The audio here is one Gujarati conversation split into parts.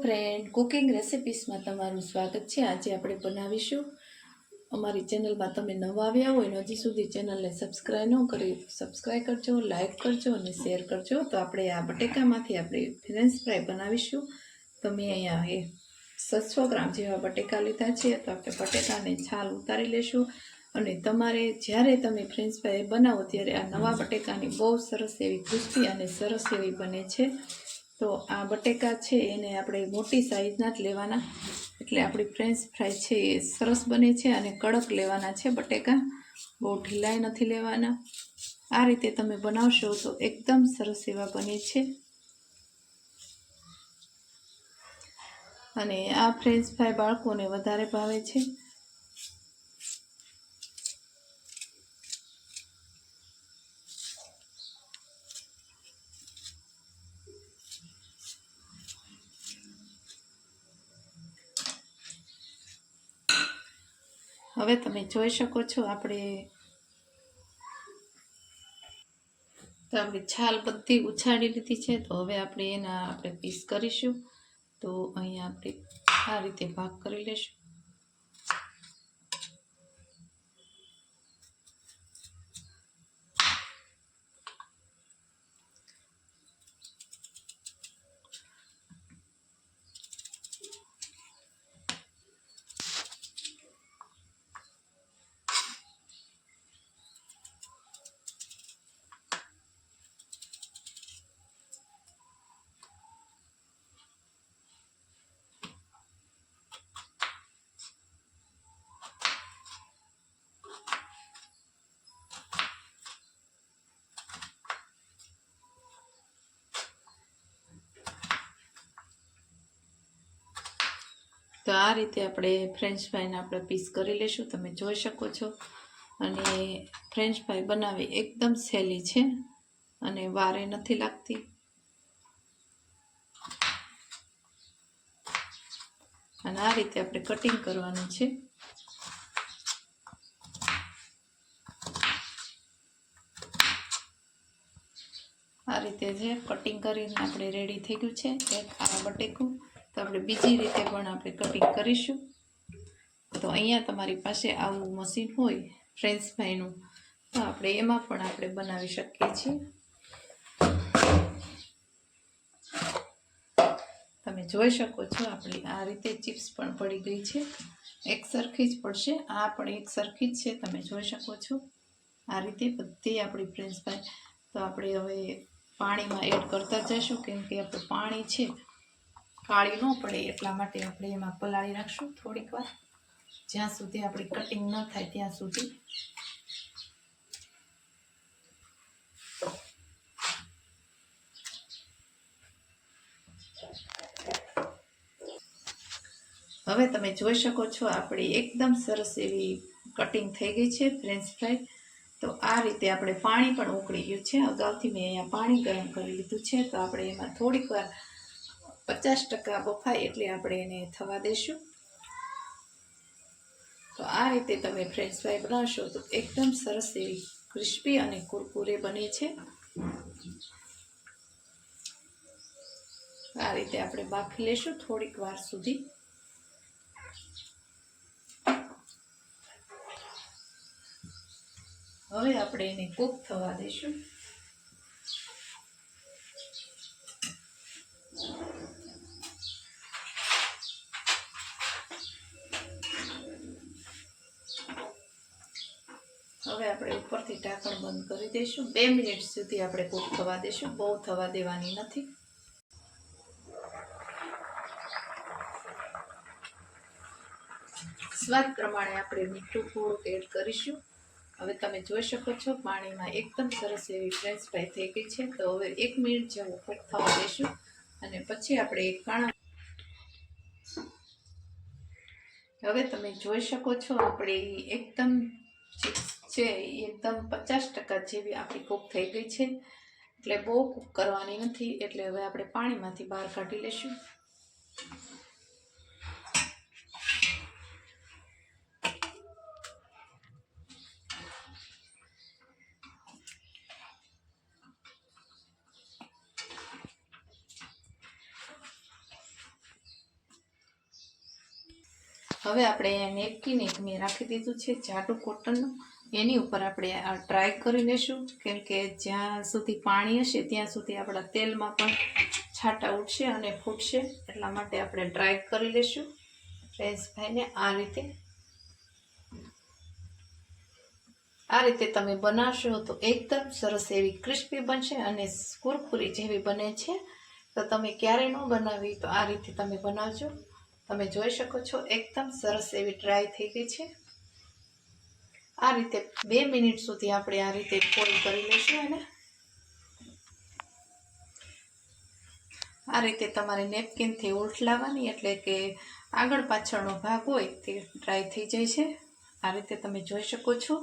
ફ્રેન્ડ, કુકિંગ રેસિપીસમાં તમારું સ્વાગત છે। આજે આપણે બનાવીશું, અમારી ચેનલમાં તમે નવા આવ્યા હોય ને હજી સુધી ચેનલને સબસ્ક્રાઈબ ન કરી તો સબસ્ક્રાઈબ કરજો, લાઈક કરજો અને શેર કરજો। તો આપણે આ બટેકામાંથી આપણે ફ્રેન્ચ ફ્રાય બનાવીશું। તમે અહીંયા 700 ગ્રામ જેવા બટેકા લીધા છે। તો આપણે બટેકાને છાલ ઉતારી લેશું અને તમારે જ્યારે તમે ફ્રેન્ચ ફ્રાય બનાવો ત્યારે આ નવા બટેકાની બહુ સરસ એવી ક્રિસ્પી અને સરસ એવી બને છે। તો આ બટેકા છે એને આપણે મોટી સાઈઝના જ લેવાના, એટલે આપણી ફ્રેન્ચ ફ્રાય છે એ સરસ બને છે અને કડક લેવાના છે બટેકા, બહુ ઢીલાઈ નથી લેવાના। આ રીતે તમે બનાવશો તો એકદમ સરસ એવા બને છે। અને આ ફ્રેન્ચ ફ્રાય બાળકોને વધારે ભાવે છે। હવે તમે જોઈ શકો છો આપણી છાલ બધી ઉછાળી લીધી છે। તો હવે આપણે પીસ કરીશું। તો અહીંયા આપણે આ રીતે ભાગ કરી લેશું। તો આ રીતે આપણે ફ્રેન્ચ ફ્રાયના આપણે પીસ કરી લેશું। તમે જોઈ શકો છો। અને ફ્રેન્ચ ફ્રાય બનાવવી એકદમ સહેલી છે અને વારે નથી લાગતી। અને આ રીતે આપણે કટિંગ કરવાનું છે। આ રીતે જે કટિંગ કરીને આપણે રેડી થઈ ગયું છે એક આ બટેકું। તો આપણે બીજી રીતે પણ આપણે કટિંગ કરીશું। તો અહીંયા તમારી પાસે આવું મશીન હોય ફ્રેન્ચ ફ્રાયનું તો આપણે એમાં પણ આપણે બનાવી શકીએ છીએ। તમે જોઈ શકો છો આપણી આ રીતે ચિપ્સ પણ પડી ગઈ છે, એક સરખી જ પડશે, આ પણ એક સરખી જ છે, તમે જોઈ શકો છો। આ રીતે બધી આપણી ફ્રેન્ચ ફ્રાય તો આપણે હવે પાણીમાં એડ કરતા જઈશું, કેમ કે આપણું પાણી છે કાળી ન પડે એટલા માટે આપણે એમાં પલાળી રાખશું થોડીક વાર, જ્યાં સુધી આપણી કટિંગ ન થાય ત્યાં સુધી। હવે તમે જોઈ શકો છો આપણી એકદમ સરસ એવી કટિંગ થઈ ગઈ છે ફ્રેન્ચ ફ્રાય। તો આ રીતે આપણે પાણી પણ ઉકળી ગયું છે, અગાઉથી મેં અહીંયા પાણી ગરમ કરી લીધું છે। તો આપણે એમાં થોડીક વાર 50% બફાય એટલે આપણે એને થવા દઈશું। તો આ રીતે તમે ફ્રેન્ચ ફ્રાય બનાવશો તો એકદમ સરસ એવી ક્રિસ્પી અને કુરકુરે બને છે। આ રીતે આપણે બાફી લેશું થોડીક વાર સુધી। હવે આપણે એને કૂક થવા દઈશું। હવે આપણે ઉપરથી ઢાંકણ બંધ કરી દઈશું, 2 મિનિટ સુધી આપણે કૂક થવા દઈશું, બહુ થવા દેવાની નથી। સ્વાદ પ્રમાણે આપણે મીઠું થોડુંક એડ કરીશું। હવે તમે જોઈ શકો છો પાણીમાં એકદમ સરસ એવી ફ્રેન્ચ ફ્રાય થઈ ગઈ છે। તો હવે 1 મિનિટ જેવું કૂક થવા દઈશું અને પછી આપણે હવે તમે જોઈ શકો છો આપણી એકદમ છે એકદમ 50% જેવી આપણી કૂક થઈ ગઈ છે, એટલે બહુ કૂક કરવાની નથી। એટલે હવે આપણે પાણીમાંથી બહાર કાઢી લઈશું। હવે આપણે નેપકિન એક મેં રાખી દીધું છે જાડું કોટનનું, એની ઉપર આપણે આ ડ્રાય કરી લઈશું, કેમ કે જ્યાં સુધી પાણી હશે ત્યાં સુધી આપણા તેલમાં પણ છાંટા ઉઠશે અને ફૂટશે, એટલા માટે આપણે ડ્રાય કરી લઈશું ફ્રેન્ચ ફ્રાઈને આ રીતે તમે બનાવશો તો એકદમ સરસ એવી ક્રિસ્પી બનશે અને કુરકુરી જેવી બને છે. તો તમે ક્યારે ન બનાવી તો આ રીતે તમે બનાવજો. તમે જોઈ શકો છો એકદમ સરસ એવી ડ્રાય થઈ ગઈ છે. આ રીતે 2 મિનિટ સુધી આપણે આ રીતે ફોલ્ડ કરી લઈશું. અને આ રીતે તમારે નેપકિનથી ઉલટાવવાની, એટલે કે આગળ પાછળનો ભાગ હોય તે ડ્રાય થઈ જાય છે. આ રીતે તમે જોઈ શકો છો.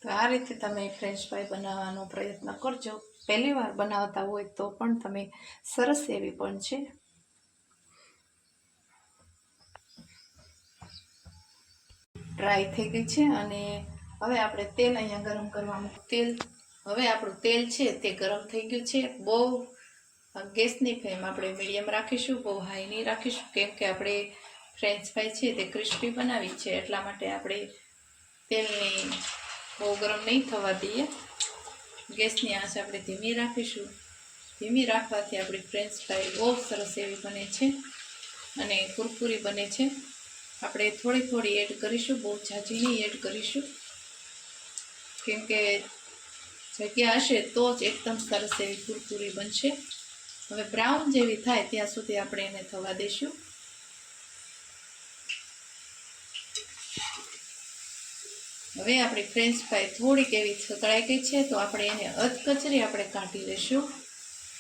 તો આ રીતે તમે ફ્રેન્ચ ફ્રાય બનાવવાનો પ્રયત્ન કરજો. પહેલી વાર બનાવતા હોય તો પણ તમે સરસ એવી બનશે. ડ્રાય થઈ ગઈ છે અને હવે આપણે તેલ અહીંયા ગરમ કરવાનું. હવે આપણું તેલ છે તે ગરમ થઈ ગયું છે. બહુ ગેસની ફ્લેમ આપણે મીડિયમ રાખીશું, બહુ હાઈ નહીં રાખીશું, કેમ કે આપણે ફ્રેન્ચ ફ્રાય છે તે ક્રિસ્પી બનાવી છે, એટલા માટે આપણે તેલની બહુ ગરમ નહીં થવા દઈએ. ગેસની આંચ આપણે ધીમી રાખીશું. ધીમી રાખવાથી આપણી ફ્રેન્ચ ફ્રાય બહુ સરસ એવી બને છે અને કુરકુરી બને છે. આપણે થોડી થોડી એડ કરીશું, બહુ ઝાઝી નહીં એડ કરીશું, કેમ કે જગ્યા હશે તો જ એકદમ સરસ એવી કુરકુરી બનશે. હવે બ્રાઉન જેવી થાય ત્યાં સુધી આપણે એને થવા દઈશું. હવે આપણી ફ્રેન્ચ ફ્રાય થોડીક એવી સતળાઈ ગઈ છે, તો આપણે એને અધકચરી આપણે કાઢી લઈશું.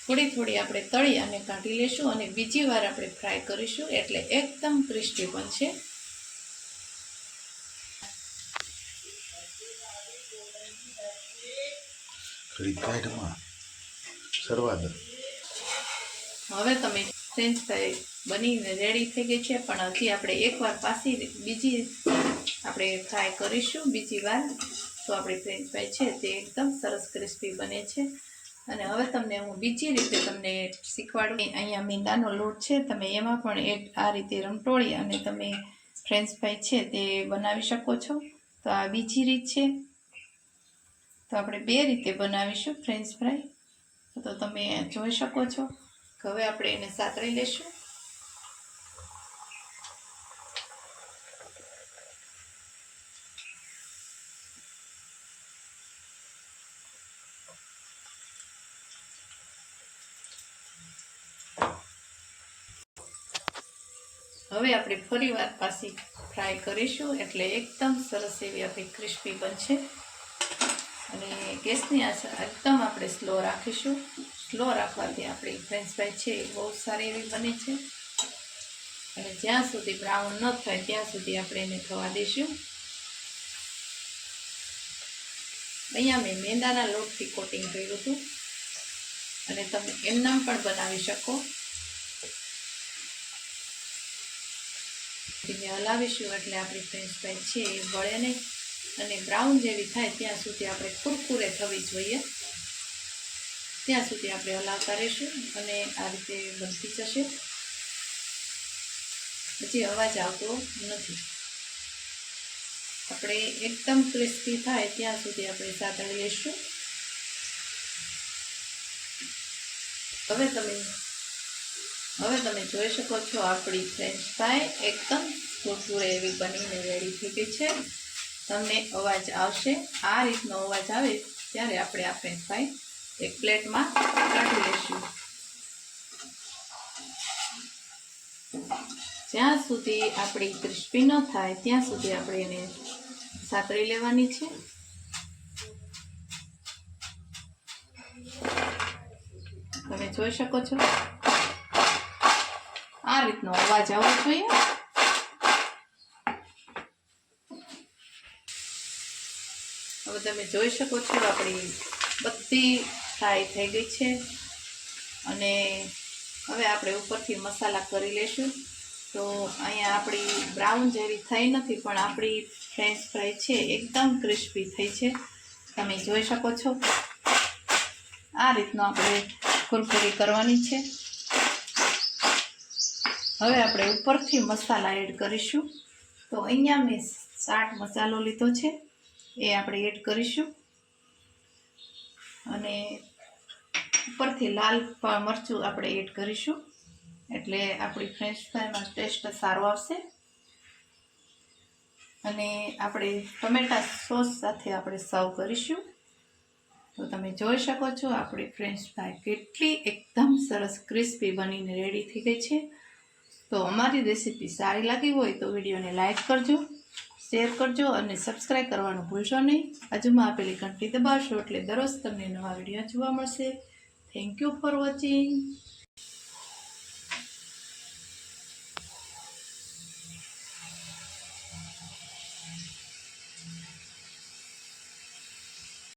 થોડી થોડી આપણે તળી અને કાઢી લઈશું અને બીજી વાર આપણે ફ્રાય કરીશું, એટલે એકદમ ક્રિસ્પી બનશે. હવે તમે ફ્રેન્ચ ફ્રાય બનીને રેડી થઈ ગઈ છે, પણ હજી આપણે એકવાર બીજી આપણે ફ્રાય કરીશું બીજી વાર, તો આપણી ફ્રેન્ચ ફ્રાય છે તે એકદમ સરસ ક્રિસ્પી બને છે. અને હવે તમને હું બીજી રીતે તમને શીખવાડું. અહીંયા મેંદાનો લોટ છે, તમે એમાં પણ આ રીતે રમટોળી અને તમે ફ્રેન્ચ ફ્રાય છે તે બનાવી શકો છો. તો આ બીજી રીત છે. તો આપણે 2 રીતે બનાવીશું ફ્રેન્ચ ફ્રાય. તો તમે જોઈ શકો છો. હવે આપણે એને સાતળી લઈશું. હવે આપણે ફરી વાર પાછી ફ્રાય કરીશું, એટલે એકદમ સરસ એવી આપણી ક્રિસ્પી બનશે. અને ગેસની આંચ એકદમ આપણે સ્લો રાખીશું. સ્લો રાખવાથી આપણી ફ્રેન્ચ ફ્રાય છે એ બહુ સારી એવી બને છે. અને જ્યાં સુધી બ્રાઉન ન થાય ત્યાં સુધી આપણે એને થવા દઈશું. અહીંયા મેં મેંદાના લોટથી કોટિંગ કર્યું હતું, અને તમે એમનામ પણ બનાવી શકો. ધીમે હલાવીશું એટલે આપણી ફ્રેન્ચ ફ્રાય છે એ બળે નહીં, અને બ્રાઉન જેવી થાય ત્યાં સુધી આપણે કુરકુરે થવી જોઈએ, ત્યાં સુધી આપણે હલાવતા રહીશું. અને આ રીતે બનતી જશે. હજી અવાજ આવતો નથી. આપણે એકદમ ક્રિસ્પી થાય ત્યાં સુધી આપણે સાતળી લઈશું. હવે તમે જોઈ શકો છો આપણી ફ્રેન્ચ ફ્રાય એકદમ કુરકુરે એવી બનીને રેડી થઈ ગઈ છે. તમને અવાજ આવશે. આ રીતનો અવાજ આવે ત્યારે આપણે આ ફ્રેન્ચ ફ્રાય એક પ્લેટમાં કાઢી લઈશું. જ્યાં સુધી આપણી ક્રિસ્પી ન થાય ત્યાં સુધી આપણે એને સાતળી લેવાની છે. તમે જોઈ શકો છો આ રીતનો અવાજ આવવો જોઈએ. હવે તમે જોઈ શકો છો આપણી બધી ફ્રાય થઈ ગઈ છે. અને હવે આપણે ઉપરથી મસાલા કરી લઈશું. તો અહીંયા આપણી બ્રાઉન જેવી થઈ નથી, પણ આપણી ફ્રેન્ચ ફ્રાય છે એકદમ ક્રિસ્પી થઈ છે. તમે જોઈ શકો છો આ રીતનો આપણે કુરકુરી કરવાની છે. હવે આપણે ઉપરથી મસાલા એડ કરીશું. તો અહીંયા મેં ચાટ મસાલો લીધો છે, એ આપણે એડ કરીશું. અને ઉપરથી લાલ મરચું આપણે એડ કરીશું, એટલે આપણી ફ્રેન્ચ ફ્રાઈમાં ટેસ્ટ સારો આવશે. અને આપણે ટમેટા સોસ સાથે આપણે સર્વ કરીશું. તો તમે જોઈ શકો છો આપણી ફ્રેન્ચ ફ્રાઈ કેટલી એકદમ સરસ ક્રિસ્પી બનીને રેડી થઈ ગઈ છે. તો અમારી રેસીપી સારી લાગી હોય તો વિડીયોને લાઈક કરજો, શેર કરજો અને સબસ્ક્રાઈબ કરવાનું ભૂલશો નહીં. બાજુમાં આપેલી ઘંટી દબાવશો એટલે દરરોજ તમને નવા વિડીયો જોવા મળશે. Thank you for watching.